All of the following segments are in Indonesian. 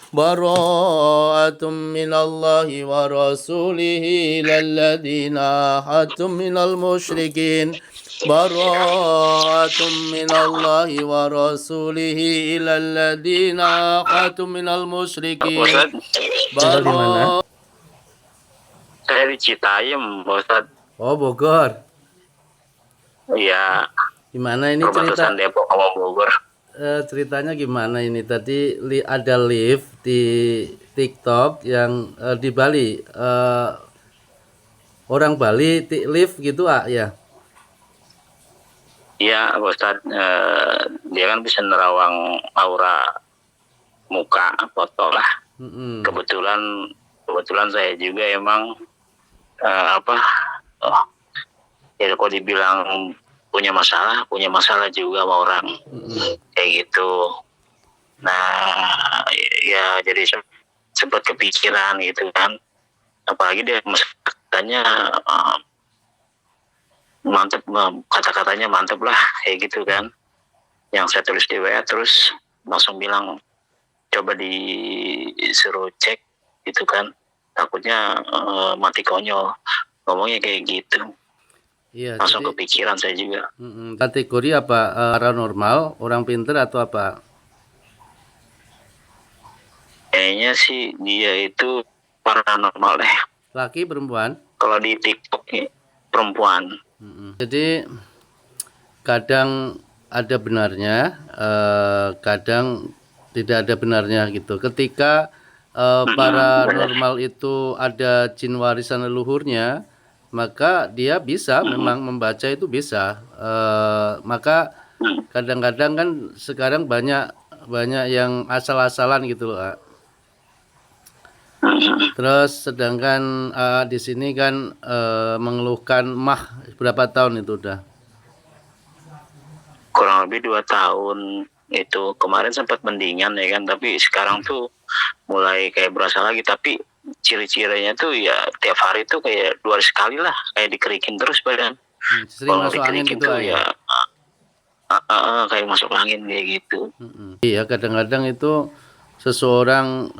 براءة من الله ورسوله إلى الذين عاهدتم من المشركين براءة من الله ورسوله إلى الذين عاهدتم من المشركين Ustaz, Tinggal di mana? براءة. saya di Citayam, Ustaz. Oh, Bogor. Iya, Gimana ini perbatasan cerita? Depok sama Bogor. Ceritanya gimana ini? Tadi ada live di TikTok yang di Bali. Orang Bali live gitu ya? Iya, Ustaz. Dia kan bisa nerawang aura muka, foto lah. Mm-mm. Kebetulan saya juga emang ya kok dibilang punya masalah juga sama orang. Kayak gitu. Nah, ya jadi sempat kepikiran gitu kan. Apalagi dia katanya mantep, kata-katanya mantep lah kayak gitu kan. Yang saya tulis di WA terus langsung bilang coba disuruh cek gitu kan. Takutnya mati konyol. Ngomongnya kayak gitu. Iya, Langsung jadi kepikiran saya juga. kategori apa? Paranormal, orang pinter atau apa? Kayaknya sih dia itu paranormal deh. Laki, perempuan? Kalau di TikTok perempuan. Jadi kadang ada benarnya, kadang tidak ada benarnya gitu. Ketika paranormal itu ada jin warisan leluhurnya, maka dia bisa memang membaca itu bisa. Maka kadang-kadang kan sekarang banyak yang asal-asalan gitu loh. Terus sedangkan di sini kan mengeluhkan mah berapa tahun itu udah? Kurang lebih 2 tahun itu. Kemarin sempat mendingan ya kan, tapi sekarang tuh mulai kayak berasa lagi. Tapi ciri-cirinya tuh ya tiap hari tuh kayak 2 hari sekali lah, kayak dikerikin terus badan. Sering Kalau masuk angin dikerikin gitu tuh ya? kayak masuk angin kayak gitu. Iya, kadang-kadang itu seseorang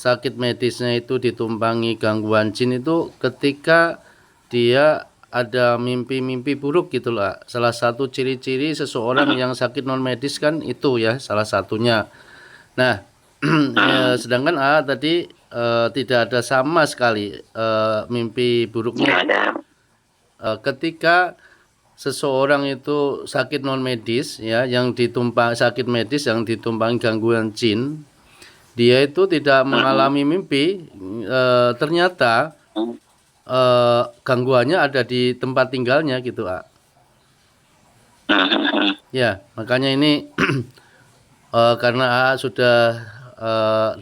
sakit medisnya itu ditumpangi gangguan jin itu ketika dia ada mimpi-mimpi buruk gitu lah. Salah satu ciri-ciri seseorang yang sakit non medis kan itu ya salah satunya. Nah, sedangkan tadi tidak ada sama sekali mimpi buruknya. Nggak ada. Ketika seseorang itu sakit non medis ya, yang ditumpang sakit medis yang ditumpangi gangguan jin, dia itu tidak mengalami mimpi, ternyata gangguannya ada di tempat tinggalnya gitu, ya. Makanya ini karena sudah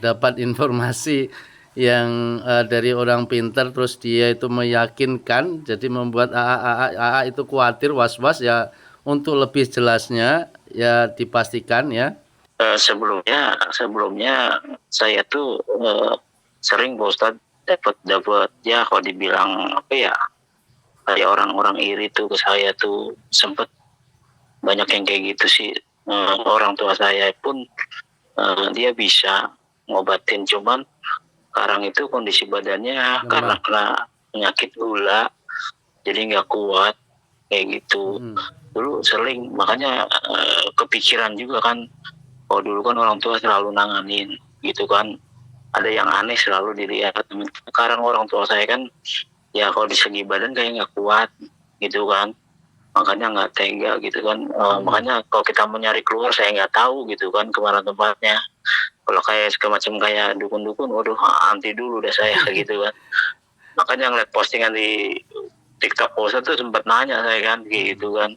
dapat informasi yang dari orang pintar, terus dia itu meyakinkan, jadi membuat AA itu khawatir, was-was ya. Untuk lebih jelasnya ya dipastikan ya. Sebelumnya saya tuh sering Pak Ustadz dapat ya kalau dibilang apa ya, kayak orang-orang iri tuh ke saya tuh sempet banyak yang kayak gitu sih. Orang tua saya pun dia bisa ngobatin, cuman sekarang itu kondisi badannya karena kena penyakit gula jadi nggak kuat kayak gitu. Dulu sering, makanya kepikiran juga kan. Oh dulu kan orang tua selalu nanganin gitu kan, ada yang aneh selalu dilihat. Sekarang orang tua saya kan ya kalau di segi badan kayak nggak kuat gitu kan, makanya nggak tega gitu kan. Makanya kalau kita mau nyari keluar saya nggak tahu gitu kan kemana tempatnya. Kalau kayak semacam kayak dukun-dukun, waduh anti dulu deh saya gitu kan. Makanya ngeliat postingan di TikTok Posa tuh sempat nanya saya kan gitu kan,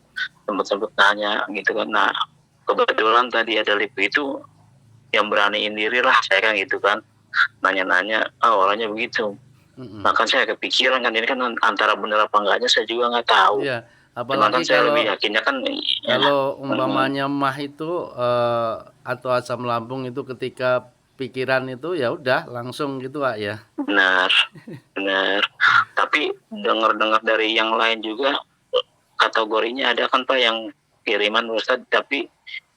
sempat nanya gitu kan. Nah kebetulan tadi ada live itu yang beraniin diri lah saya kan gitu kan, nanya-nanya orangnya begitu. Nah kan saya kepikiran kan, ini kan antara benar apa enggaknya saya juga nggak tahu. Iya, Cuman kan apalagi saya kalau lebih yakinnya kan kalau umpamanya mah itu atau asam lambung itu ketika pikiran itu ya udah langsung gitu ya. benar. Tapi dengar dari yang lain juga kategorinya ada kan Pak yang kiriman Ustadz, tapi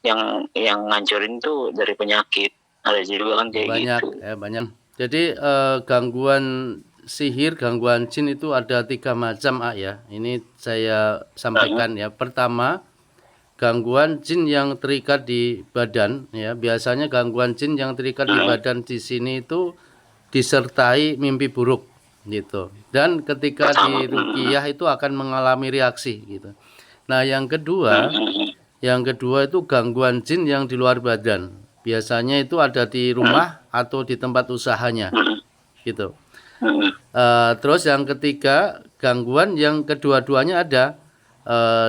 yang ngancurin tuh dari penyakit Ada juga kan kayak banyak gitu. ya, banyak. Jadi gangguan sihir, gangguan jin itu ada 3 macam ya. Ini saya sampaikan ya. Pertama, gangguan jin yang terikat di badan ya. Biasanya gangguan jin yang terikat di badan di sini itu disertai mimpi buruk gitu. Dan ketika Pertama. di ruqyah itu akan mengalami reaksi gitu. Nah, yang kedua itu gangguan jin yang di luar badan. Biasanya itu ada di rumah atau di tempat usahanya gitu. Terus yang ketiga, gangguan yang kedua-duanya ada,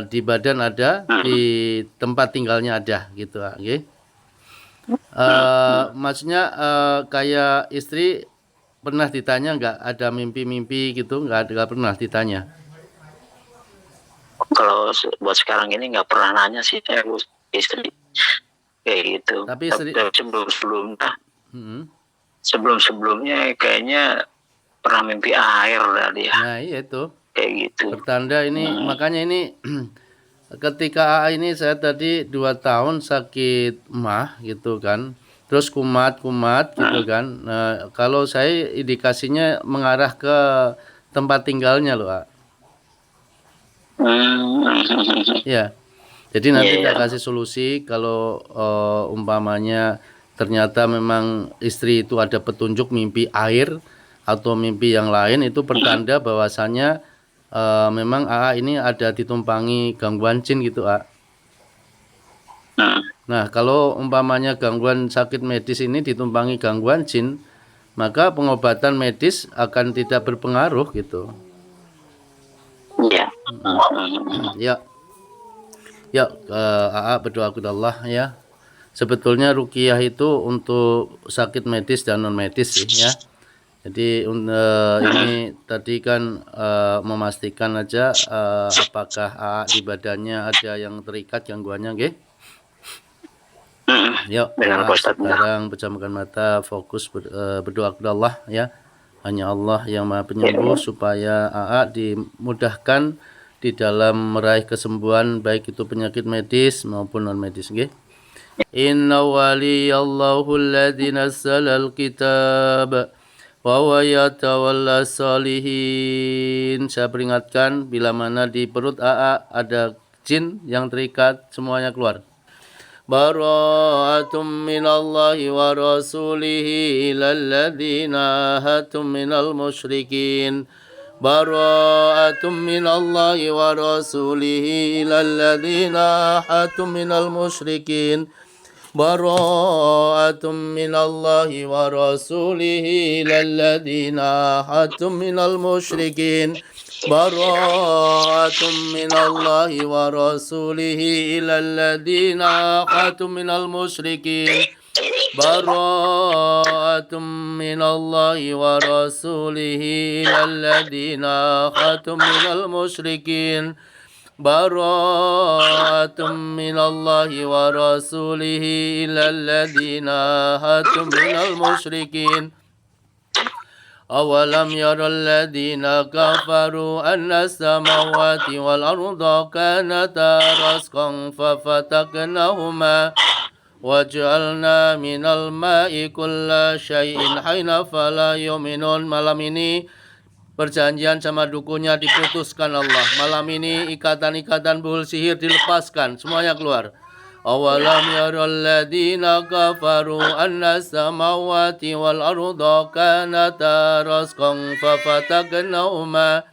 di badan ada, di tempat tinggalnya ada gitu. Okay. Maksudnya kayak istri pernah ditanya nggak ada mimpi-mimpi gitu? Nggak pernah ditanya. Kalau buat sekarang ini nggak pernah nanya sih saya istri kayak gitu. Tapi Tapi istri, hmm, sebelumnya kayaknya pernah mimpi air lah dia nah iya itu kayak gitu. pertanda ini, makanya ini ketika AA ini saya tadi 2 tahun sakit mah gitu kan, terus kumat gitu kan. Nah, kalau saya indikasinya mengarah ke tempat tinggalnya loh, A. Ya, jadi nanti Iya, tak kasih solusi kalau umpamanya ternyata memang istri itu ada petunjuk mimpi air atau mimpi yang lain, itu pertanda bahwasannya memang AA ini ada ditumpangi gangguan jin gitu, A. Nah, kalau umpamanya gangguan sakit medis ini ditumpangi gangguan jin, maka pengobatan medis akan tidak berpengaruh gitu. iya. Ya, ya, AA berdoa kepada Allah ya. Sebetulnya ruqyah itu untuk sakit medis dan non medis sih ya. Jadi ini tadi kan memastikan aja apakah AA di badannya ada yang terikat gangguannya, nggih. Yuk, Benar Pak Ustadz. sekarang pejamkan mata, fokus berdoa kepada Allah ya. Hanya Allah yang Maha Penyembuh, supaya AA dimudahkan di dalam meraih kesembuhan baik itu penyakit medis maupun non medis, nggih. Inna waliyallahu alladzi nazzalal kitab wa huwa yatawalla salihin. Saya peringatkan, bila mana di perut AA ada jin yang terikat, semuanya keluar. Bara'atum minallahi wa rasulihi ilal ladzina ahadtum minal musyrikin. Bara'atum minallahi wa rasulihi ilal ladzina ahadtum minal musyrikin. Bara'atum minallahi wa rasulihi ilal ladzina ahadtum minal musyrikin. Bara'atum minallahi wa rasulihi ilal ladzina ahadtum minal musyrikin. Bara'atum minallahi wa rasulihi ilal ladzina ahadtum minal musyrikin. Bara'atum minallahi wa rasulihi ilal ladzina ahadtum minal musyrikin. أولم ير الذين كفروا أن السماوات والأرض كانتا رتقا ففتقناهما وجعلنا من الماء كل شيء حي فلا يؤمنون. Malam ini perjanjian sama dukunnya diputuskan Allah. Malam ini ikatan-ikatan buhul sihir dilepaskan, semuanya keluar. Awalam yaral ladzina kafaru anna samawati wal arda kanata rasqan fafataqnahuma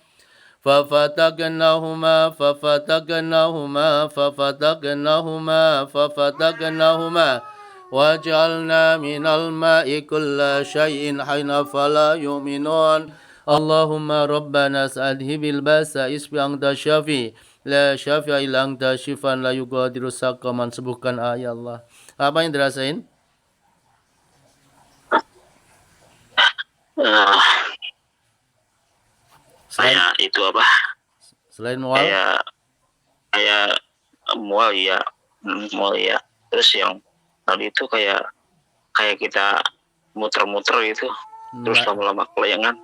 waj'alna minal ma'i kulla syai'in hayna fala yu'minun. Allahumma rabbana sa'adhibil basa isbi anta syafi la syafi'a illa anta syifan la yugadiru saqaman. Sembuhkan ya Allah. Apa yang dirasain? Saya itu apa? Selain mual? Kayak mual ya. Mual ya. Terus yang tadi itu kayak kita muter-muter gitu. Terus lama-lama kelayangan.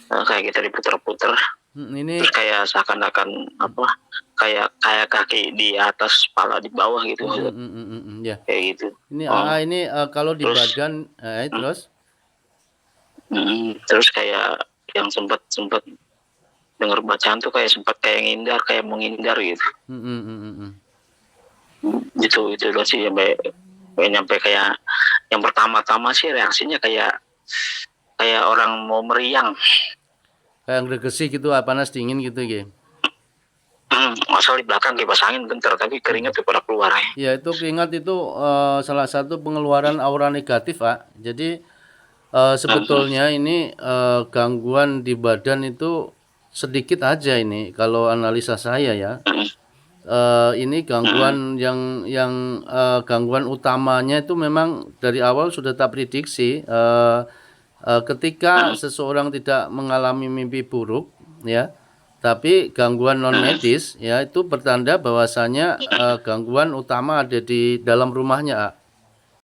Kayak kita diputer-puter. Ini Terus kayak seakan-akan apa, kayak kaki di atas, kepala di bawah gitu, ya. kayak gitu. Ini Oh, ini kalau di terus badan terus? terus kayak yang sempat sempat dengar bacaan tuh kayak sempat kayak ngindar, kayak menghindar gitu. Itu loh sih sampai nyampe kayak yang pertama-tama sih reaksinya kayak orang mau meriang. Kayak gregesi gitu, panas dingin gitu ya. Asal di belakang kipas angin bentar, tapi keringat tuh pada keluar ya. Ya itu keringat itu salah satu pengeluaran aura negatif, Pak. Jadi sebetulnya ini gangguan di badan itu sedikit aja ini kalau analisa saya ya. Ini gangguan yang gangguan utamanya itu memang dari awal sudah tak prediksi. Ketika seseorang tidak mengalami mimpi buruk, ya, tapi gangguan non medis, ya itu bertanda bahwasanya gangguan utama ada di dalam rumahnya.